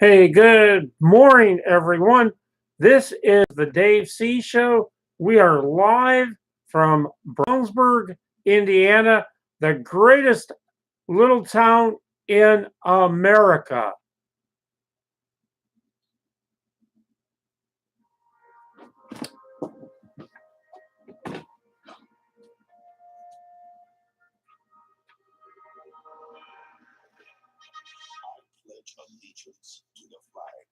Hey, good morning, everyone. This is the Dave C. Show. We are live from Brownsburg, Indiana, the greatest little town in America. I pledge allegiance to the flag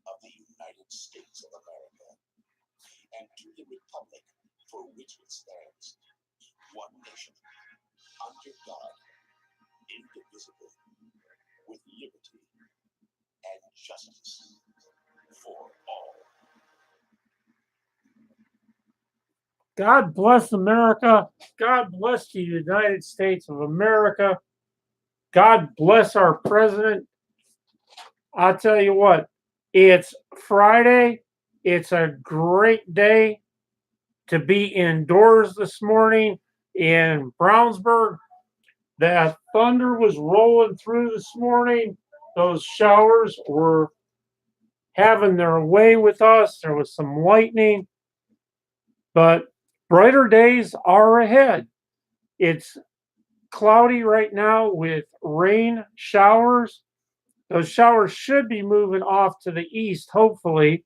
of the United States of America and to the republic for which it stands, one nation, under God, indivisible, with liberty and justice for all. God bless America. God bless the United States of America. God bless our president. I'll tell you what, it's Friday. It's a great day to be indoors this morning in Brownsburg. The thunder was rolling through this morning. Those showers were having their way with us. There was some lightning, but brighter days are ahead. It's cloudy right now with rain showers. Those showers should be moving off to the east, hopefully.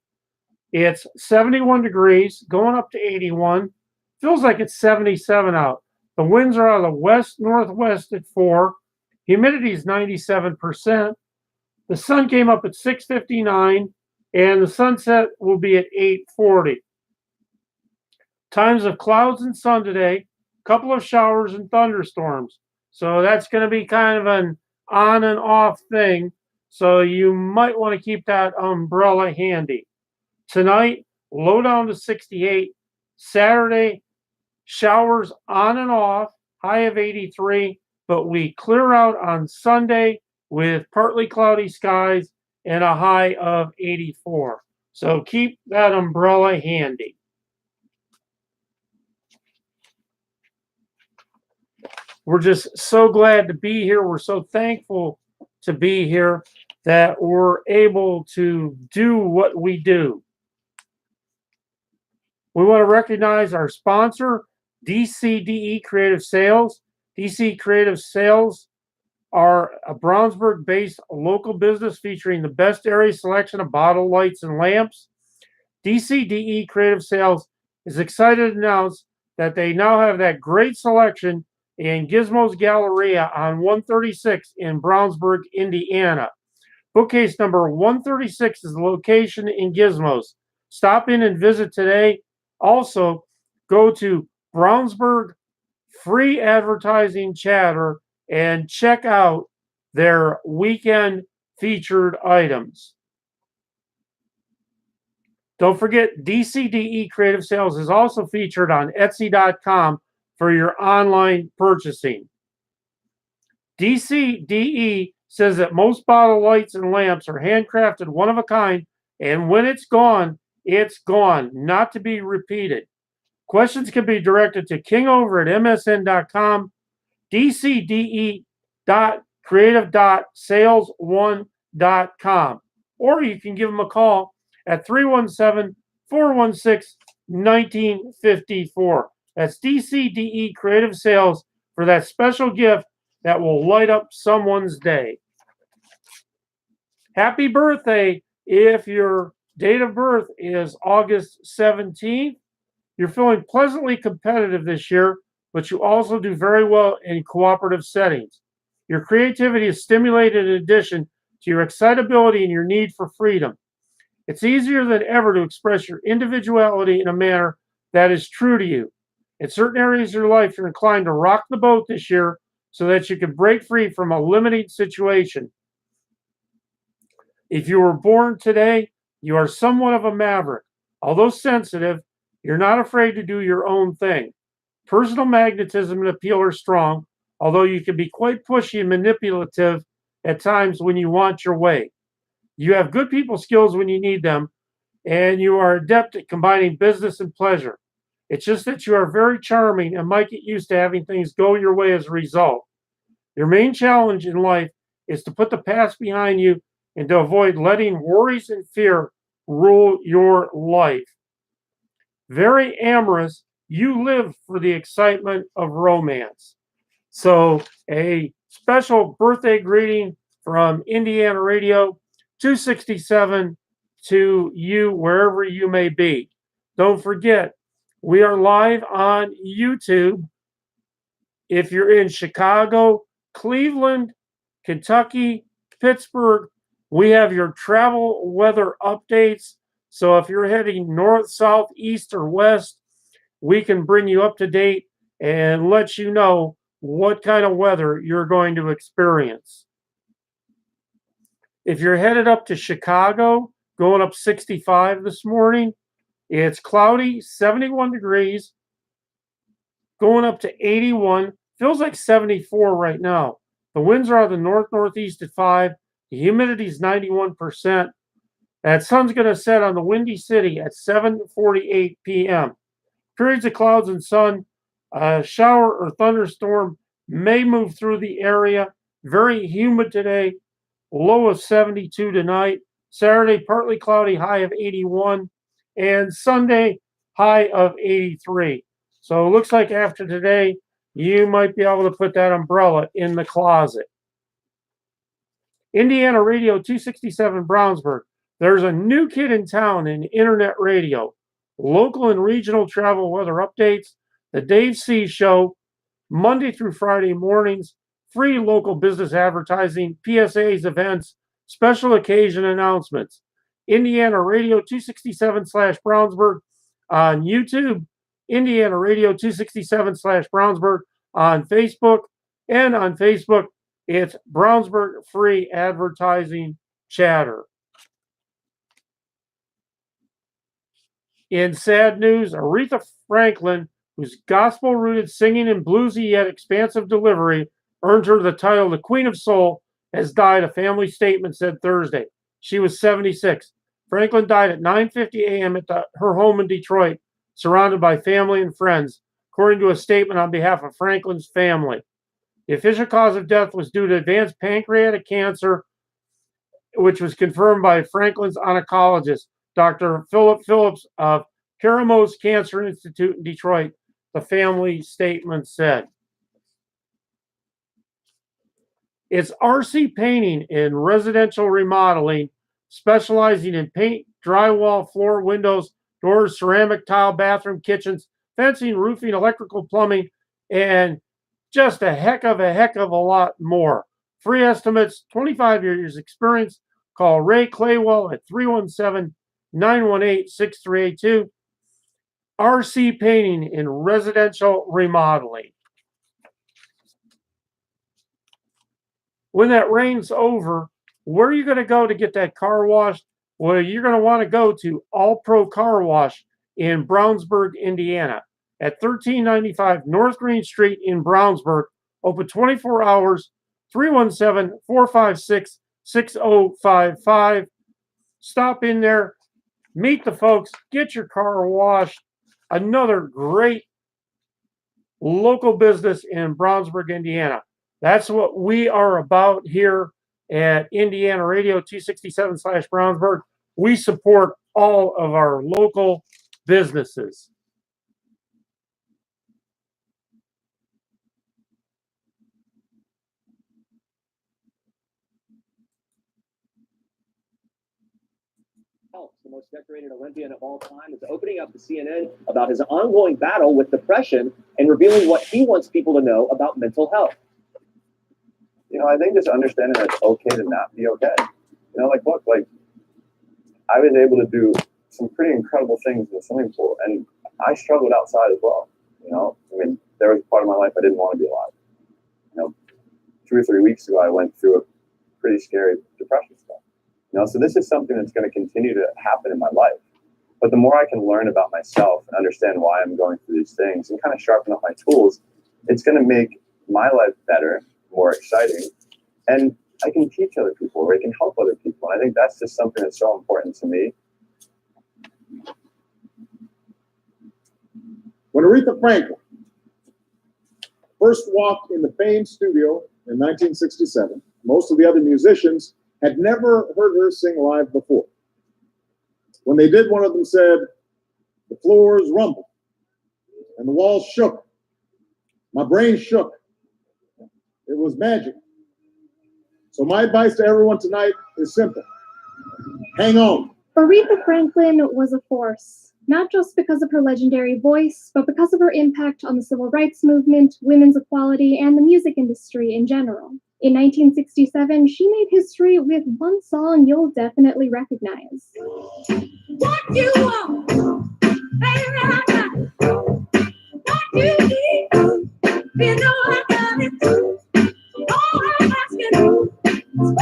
It's 71 degrees, going up to 81. Feels like it's 77 out. The winds are out of the west northwest at 4. Humidity is 97%. The sun came up at 6:59, and the sunset will be at 8:40. Times of clouds and sun today. Couple of showers and thunderstorms. So that's going to be kind of an on and off thing. So you might want to keep that umbrella handy. Tonight, low down to 68. Saturday, showers on and off, high of 83, but we clear out on Sunday with partly cloudy skies and a high of 84. So keep that umbrella handy. We're just so glad to be here. We're so thankful to be here that we're able to do what we do. We want to recognize our sponsor, DCDE Creative Sales. DC Creative Sales are a Brownsburg-based local business featuring the best area selection of bottle lights and lamps. DCDE Creative Sales is excited to announce that they now have that great selection in Gizmo's Galleria on 136 in Brownsburg, Indiana. Bookcase number 136 is the location in Gizmos. Stop in and visit today. Also, go to Brownsburg Free Advertising Chatter and check out their weekend featured items. Don't forget, DCDE Creative Sales is also featured on Etsy.com for your online purchasing. DCDE says that most bottle lights and lamps are handcrafted, one of a kind, and when it's gone, not to be repeated. Questions can be directed to King over at msn.com, dcde.creative.sales1.com, or you can give them a call at 317-416-1954. That's DCDE Creative Sales for that special gift that will light up someone's day. Happy birthday if your date of birth is August 17th. You're feeling pleasantly competitive this year, but you also do very well in cooperative settings. Your creativity is stimulated in addition to your excitability and your need for freedom. It's easier than ever to express your individuality in a manner that is true to you. In certain areas of your life, you're inclined to rock the boat this year so that you can break free from a limiting situation. If you were born today, you are somewhat of a maverick. Although sensitive, you're not afraid to do your own thing. Personal magnetism and appeal are strong, although you can be quite pushy and manipulative at times when you want your way. You have good people skills when you need them, and you are adept at combining business and pleasure. It's just that you are very charming and might get used to having things go your way as a result. Your main challenge in life is to put the past behind you and to avoid letting worries and fear rule your life. Very amorous, you live for the excitement of romance. So, a special birthday greeting from Indiana Radio 267 to you wherever you may be. Don't forget, we are live on YouTube. If you're in Chicago, Cleveland, Kentucky, Pittsburgh, we have your travel weather updates. So if you're heading north, south, east, or west, we can bring you up to date and let you know what kind of weather you're going to experience. If you're headed up to Chicago, going up 65 this morning, it's cloudy, 71 degrees, going up to 81. Feels like 74 right now. The winds are out of the north-northeast at 5. The humidity is 91%. That sun's going to set on the Windy City at 7:48 p.m. Periods of clouds and sun. A shower or thunderstorm may move through the area. Very humid today. Low of 72 tonight. Saturday, partly cloudy, high of 81. And Sunday, high of 83. So it looks like after today, you might be able to put that umbrella in the closet. Indiana Radio 267 Brownsburg. There's a new kid in town in internet radio. Local and regional travel weather updates. The Dave C. Show, Monday through Friday mornings. Free local business advertising, PSAs, events, special occasion announcements. Indiana Radio 267/Brownsburg on YouTube. Indiana Radio 267/Brownsburg on Facebook. And on Facebook, it's Brownsburg Free Advertising Chatter. In sad news, Aretha Franklin, whose gospel-rooted singing and bluesy yet expansive delivery earned her the title the Queen of Soul, has died, a family statement said Thursday. She was 76. Franklin died at 9:50 a.m. at her home in Detroit, surrounded by family and friends, according to a statement on behalf of Franklin's family. The official cause of death was due to advanced pancreatic cancer, which was confirmed by Franklin's oncologist, Dr. Philip Phillips of Paramos Cancer Institute in Detroit, the family statement said. It's RC Painting in residential remodeling, specializing in paint, drywall, floor, windows, doors, ceramic, tile, bathroom, kitchens, fencing, roofing, electrical, plumbing, and just a heck of a lot more. Free estimates, 25 years experience. Call Ray Claywell at 317-918-6382. RC Painting in residential remodeling. When that rain's over, where are you going to go to get that car washed? Well, you're going to want to go to All Pro Car Wash in Brownsburg, Indiana, at 1395 North Green Street in Brownsburg. Open 24 hours, 317-456-6055. Stop in there, meet the folks, get your car washed. Another great local business in Brownsburg, Indiana. That's what we are about here at Indiana Radio 267/Brownsburg. We support all of our local businesses. The most decorated Olympian of all time, is opening up to CNN about his ongoing battle with depression and revealing what he wants people to know about mental health. You know, I think just understanding that it's okay to not be okay. You know, like, look, like, I was able to do some pretty incredible things in the swimming pool, and I struggled outside as well. You know, I mean, there was a part of my life I didn't want to be alive. You know, 2 or 3 weeks ago, I went through a pretty scary depression stuff. You know, so this is something that's going to continue to happen in my life. But the more I can learn about myself and understand why I'm going through these things and kind of sharpen up my tools, it's going to make my life better, more exciting, and I can teach other people, or I can help other people. And I think that's just something that's so important to me. When Aretha Franklin first walked in the Fame studio in 1967, most of the other musicians had never heard her sing live before. When they did, one of them said, "The floors rumbled and the walls shook. My brain shook. It was magic." So my advice to everyone tonight is simple. Hang on. Aretha Franklin was a force, not just because of her legendary voice, but because of her impact on the civil rights movement, women's equality, and the music industry in general. In 1967, she made history with one song you'll definitely recognize. What you want, baby, I got it. What you need, you know I got it. All I'm asking is for a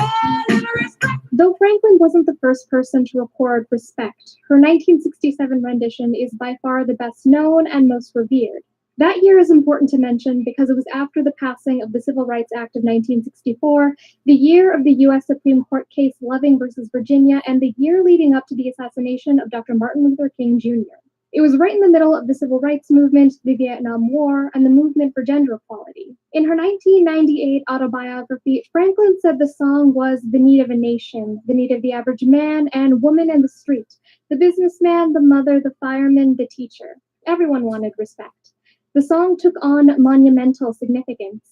little respect. Though Franklin wasn't the first person to record Respect, her 1967 rendition is by far the best known and most revered. That year is important to mention because it was after the passing of the Civil Rights Act of 1964, the year of the U.S. Supreme Court case Loving versus Virginia, and the year leading up to the assassination of Dr. Martin Luther King Jr. It was right in the middle of the Civil Rights Movement, the Vietnam War, and the movement for gender equality. In her 1998 autobiography, Franklin said the song was the need of a nation, the need of the average man and woman in the street, the businessman, the mother, the fireman, the teacher. Everyone wanted respect. The song took on monumental significance.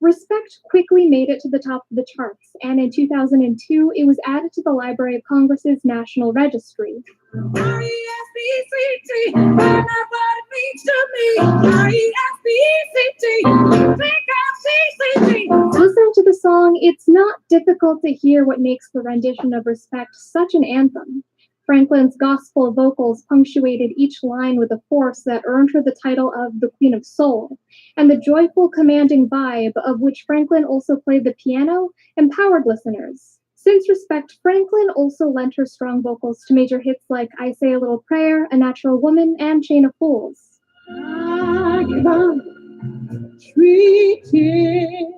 Respect quickly made it to the top of the charts, and in 2002, it was added to the Library of Congress's National Registry. R-E-S-P-E-C-T, find out what it means to me. R-E-S-P-E-C-T, think of C-C-T. Listening to the song, it's not difficult to hear what makes the rendition of Respect such an anthem. Franklin's gospel vocals punctuated each line with a force that earned her the title of the Queen of Soul, and the joyful, commanding vibe of which Franklin also played the piano empowered listeners. Since Respect, Franklin also lent her strong vocals to major hits like I Say a Little Prayer, A Natural Woman, and Chain of Fools. I can't treat it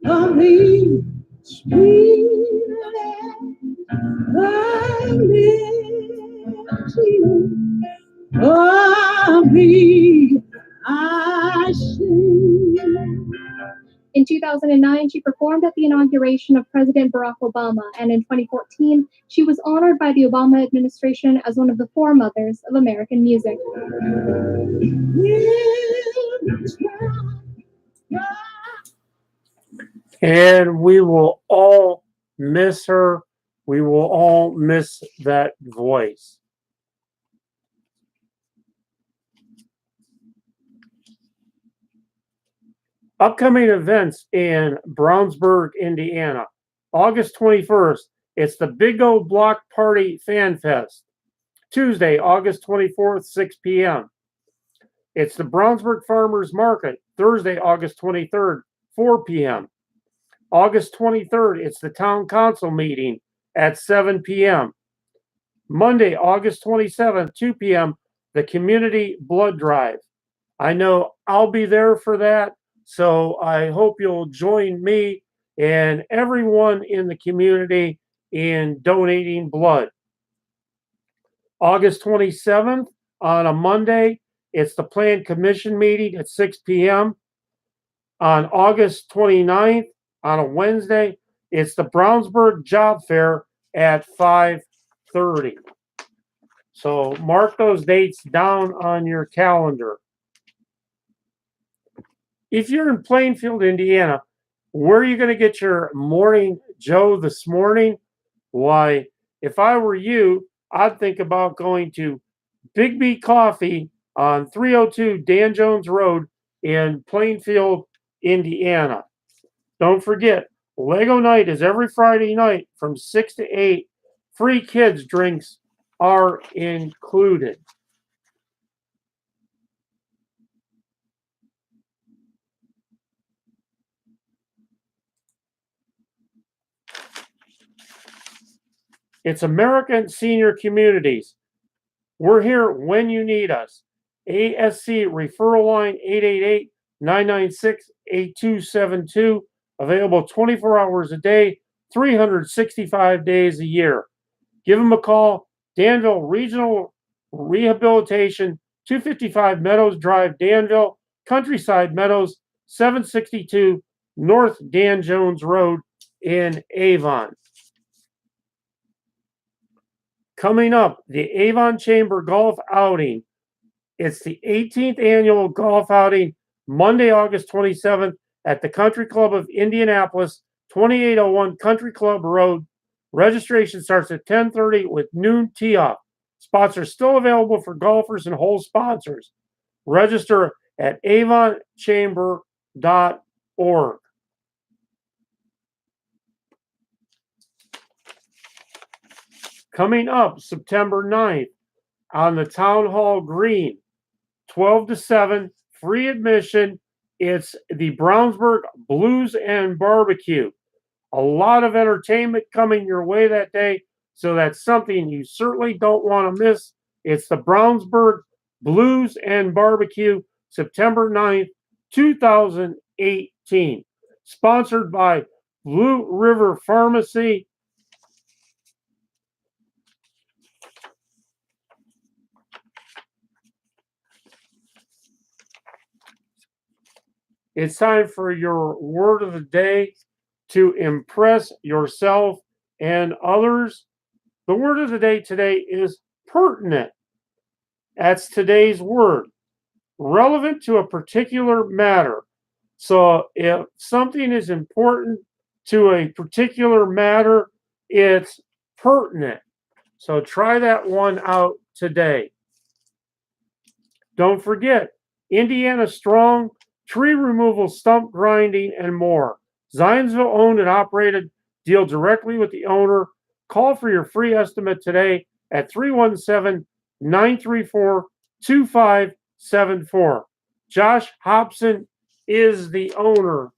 on me, sweet I live to you. Oh, me, I sing. In 2009, she performed at the inauguration of President Barack Obama, and in 2014, she was honored by the Obama administration as one of the foremothers of American music. And we will all miss her. We will all miss that voice. Upcoming events in Brownsburg, Indiana. August 21st, it's the Big O Block Party Fan Fest. Tuesday, August 24th, 6 p.m. It's the Brownsburg Farmers Market. Thursday, August 23rd, 4 p.m. August 23rd, it's the Town Council meeting at 7 p.m. Monday, August 27th, 2 p.m., the Community Blood Drive. I know I'll be there for that, so I hope you'll join me and everyone in the community in donating blood. August 27th, on a Monday, it's the Plan Commission meeting at 6 p.m. On August 29th, on a Wednesday, it's the Brownsburg Job Fair at 5:30. So mark those dates down on your calendar. If you're in Plainfield, Indiana, where are you going to get your Morning Joe this morning? Why, if I were you, I'd think about going to Big B Coffee on 302 Dan Jones Road in Plainfield, Indiana. Don't forget, Lego night is every Friday night from 6 to 8. Free kids drinks are included. It's American Senior Communities. We're here when you need us. ASC referral line 888-996-8272. Available 24 hours a day, 365 days a year. Give them a call. Danville Regional Rehabilitation, 255 Meadows Drive, Danville, Countryside Meadows, 762 North Dan Jones Road in Avon. Coming up, the Avon Chamber Golf Outing. It's the 18th annual golf outing, Monday, August 27th at the Country Club of Indianapolis, 2801 Country Club Road. Registration starts at 10:30 with noon tee-off. Spots are still available for golfers and hole sponsors. Register at avonchamber.org. Coming up September 9th on the Town Hall Green, 12 to 7, free admission. It's the Brownsburg Blues and Barbecue. A lot of entertainment coming your way that day, so that's something you certainly don't want to miss. It's the Brownsburg Blues and Barbecue, September 9th, 2018. Sponsored by Blue River Pharmacy. It's time for your word of the day to impress yourself and others. The word of the day today is pertinent. That's today's word. Relevant to a particular matter. So if something is important to a particular matter, it's pertinent. So try that one out today. Don't forget, Indiana Strong, tree removal, stump grinding, and more. Zionsville owned and operated. Deal directly with the owner. Call for your free estimate today at 317-934-2574. Josh Hobson is the owner.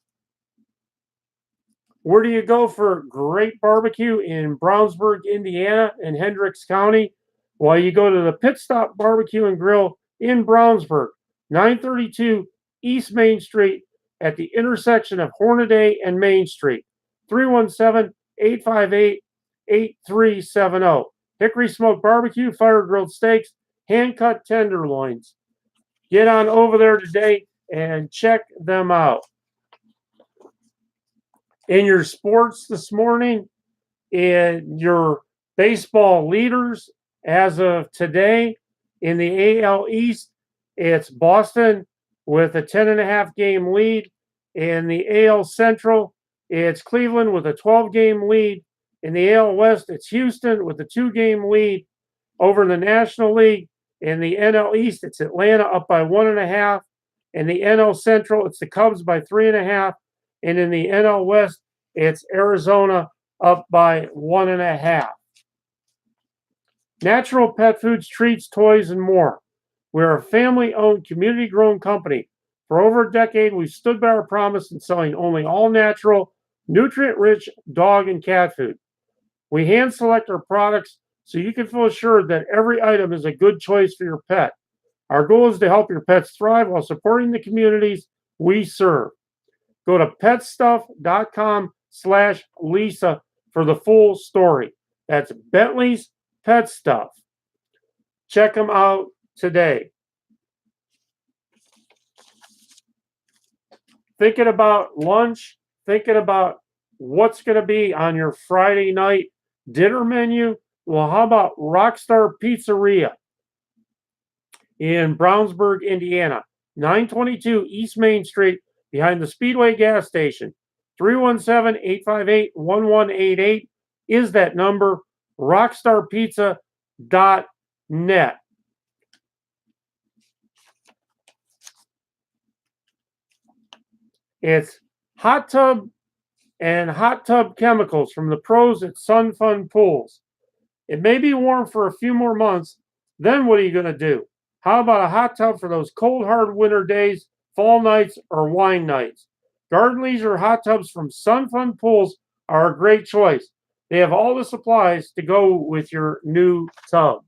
Where do you go for great barbecue in Brownsburg, Indiana, and Hendricks County? Well, you go to the Pit Stop Barbecue and Grill in Brownsburg, 932 East Main Street at the intersection of Hornaday and Main Street. 317-858-8370. Hickory Smoked Barbecue, fire grilled steaks, hand-cut tenderloins. Get on over there today and check them out. In your sports this morning, in your baseball leaders as of today, in the AL East, it's Boston with a 10.5 game lead. In the AL Central, it's Cleveland with a 12-game lead. In the AL West, it's Houston with a 2-game lead. Over in the National League, in the NL East, it's Atlanta up by 1.5. In the NL Central, it's the Cubs by 3.5. And in the NL West, it's Arizona up by 1.5. Natural pet foods, treats, toys, and more. We're a family-owned, community-grown company. For over a decade, we've stood by our promise in selling only all-natural, nutrient-rich dog and cat food. We hand-select our products so you can feel assured that every item is a good choice for your pet. Our goal is to help your pets thrive while supporting the communities we serve. Go to petstuff.com/Lisa for the full story. That's Bentley's Pet Stuff. Check them out today. Thinking about lunch, thinking about what's going to be on your Friday night dinner menu? Well, how about Rockstar Pizzeria in Brownsburg, Indiana, 922 East Main Street, behind the Speedway gas station. 317-858-1188 is that number. rockstarpizza.net. It's hot tub and hot tub chemicals from the pros at Sun Fun Pools. It may be warm for a few more months. Then what are you going to do? How about a hot tub for those cold, hard winter days, fall nights, or wine nights? Garden Leisure hot tubs from Sun Fun Pools are a great choice. They have all the supplies to go with your new tub.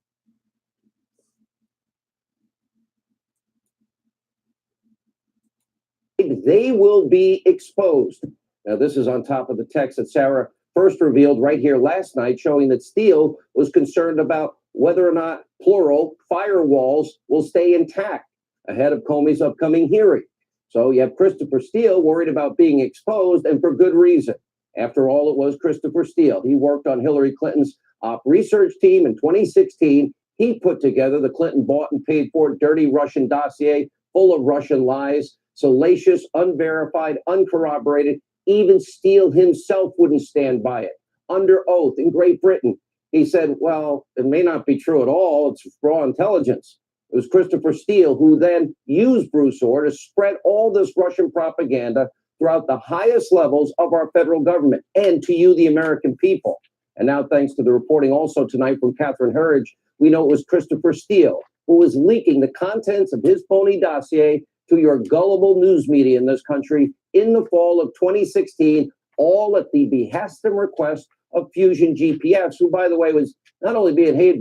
They will be exposed. Now, this is on top of the text that Sarah first revealed right here last night, showing that Steele was concerned about whether or not, plural, firewalls will stay intact ahead of Comey's upcoming hearing. So you have Christopher Steele worried about being exposed, and for good reason. After all, it was Christopher Steele. He worked on Hillary Clinton's op research team in 2016. He put together the Clinton bought and paid for dirty Russian dossier full of Russian lies, salacious, unverified, uncorroborated. Even Steele himself wouldn't stand by it. Under oath in Great Britain, he said, well, it may not be true at all. It's raw intelligence. It was Christopher Steele who then used Bruce Orr to spread all this Russian propaganda throughout the highest levels of our federal government and to you, the American people. And now, thanks to the reporting also tonight from Catherine Herridge, we know it was Christopher Steele who was leaking the contents of his phony dossier to your gullible news media in this country in the fall of 2016, all at the behest and request of Fusion GPS, who, by the way, was not only being paid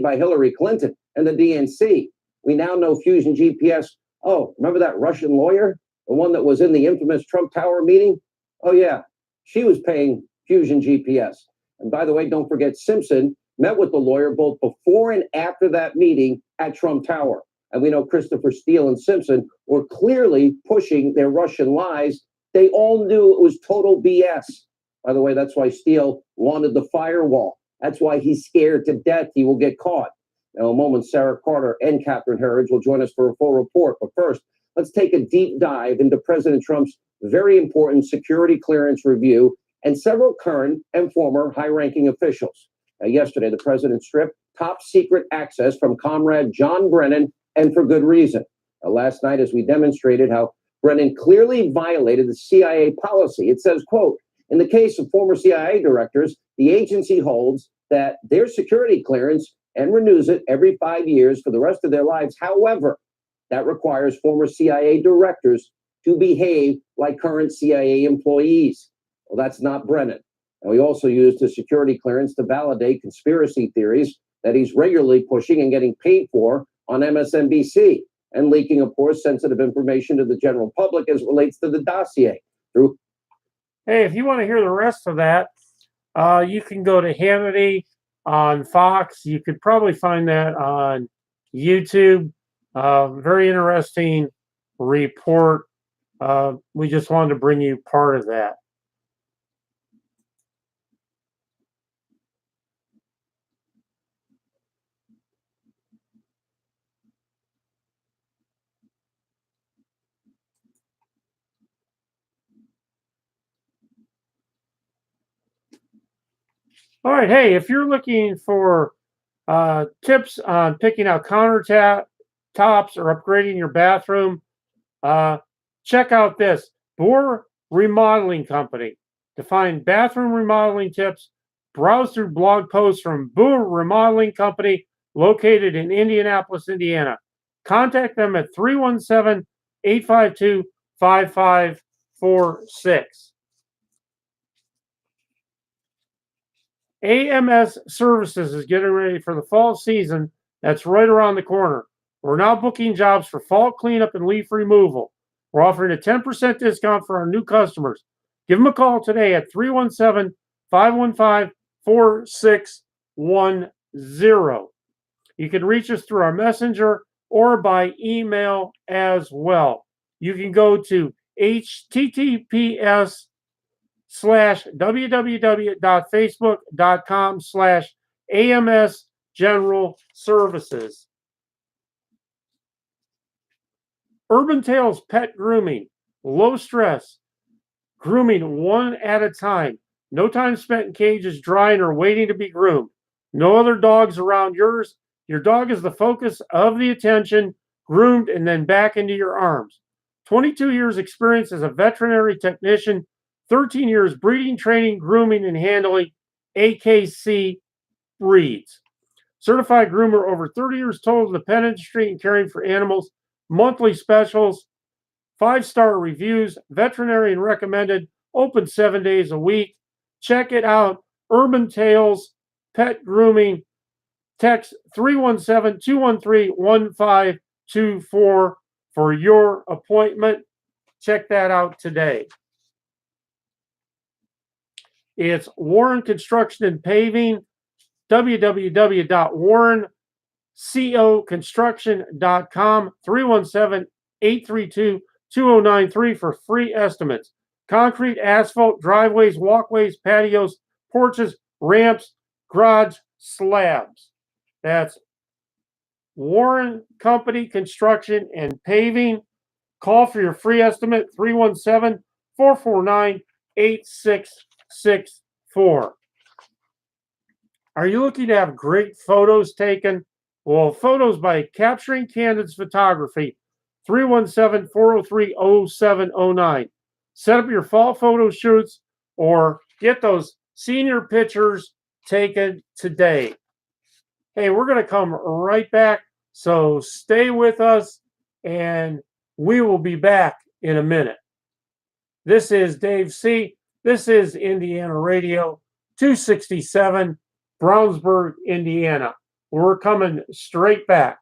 by Hillary Clinton and the DNC. We now know Fusion GPS. Oh, remember that Russian lawyer? The one that was in the infamous Trump Tower meeting? Oh, yeah. She was paying Fusion GPS. And by the way, don't forget Simpson met with the lawyer both before and after that meeting at Trump Tower. And we know Christopher Steele and Simpson were clearly pushing their Russian lies. They all knew it was total BS. By the way, that's why Steele wanted the firewall. That's why he's scared to death he will get caught. Now, in a moment, Sarah Carter and Catherine Herridge will join us for a full report. But first, let's take a deep dive into President Trump's very important security clearance review and several current and former high-ranking officials. Now, yesterday, the president stripped top secret access from Comrade John Brennan, and for good reason. Now, last night, as we demonstrated how Brennan clearly violated the CIA policy, it says, quote, in the case of former CIA directors, the agency holds that their security clearance and renews it every 5 years for the rest of their lives. However, that requires former CIA directors to behave like current CIA employees. Well, that's not Brennan. And we also used his security clearance to validate conspiracy theories that he's regularly pushing and getting paid for on MSNBC and leaking, of course, sensitive information to the general public as it relates to the dossier. Hey, if you want to hear the rest of that, you can go to Hannity on Fox. You could probably find that on YouTube. Very interesting report. We just wanted to bring you part of that. All right, hey, if you're looking for tips on picking out countertops or upgrading your bathroom, check out this Boer Remodeling Company. To find bathroom remodeling tips, browse through blog posts from Boer Remodeling Company, located in Indianapolis, Indiana. Contact them at 317-852-5546. AMS Services is getting ready for the fall season that's right around the corner. We're now booking jobs for fall cleanup and leaf removal. We're offering a 10% discount for our new customers. Give them a call today at 317-515-4610. You can reach us through our messenger or by email as well. You can go to https://www.facebook.com/AMS General Services. Urban Tales Pet Grooming. Low stress. Grooming one at a time. No time spent in cages drying or waiting to be groomed. No other dogs around yours. Your dog is the focus of the attention, groomed and then back into your arms. 22 years experience as a veterinary technician, 13 years breeding, training, grooming, and handling AKC breeds. Certified groomer, over 30 years total in the pet industry and caring for animals. Monthly specials, 5-star reviews, veterinarian recommended, open 7 days a week. Check it out. Urban Tales Pet Grooming. Text 317-213-1524 for your appointment. Check that out today. It's Warren Construction and Paving, www.warrencoconstruction.com, 317-832-2093 for free estimates. concrete, asphalt, driveways, walkways, patios, porches, ramps, garage, slabs. That's Warren Company Construction and Paving. Call for your free estimate, 317-449-8664. Are you looking to have great photos taken? Well, photos by Capturing Candidates Photography, 317-403-0709. Set up your fall photo shoots or get those senior pictures taken today. Hey, we're going to come right back, so stay with us, and we will be back in a minute. This is Dave C. This is Indiana Radio 267, Brownsburg, Indiana. We're coming straight back.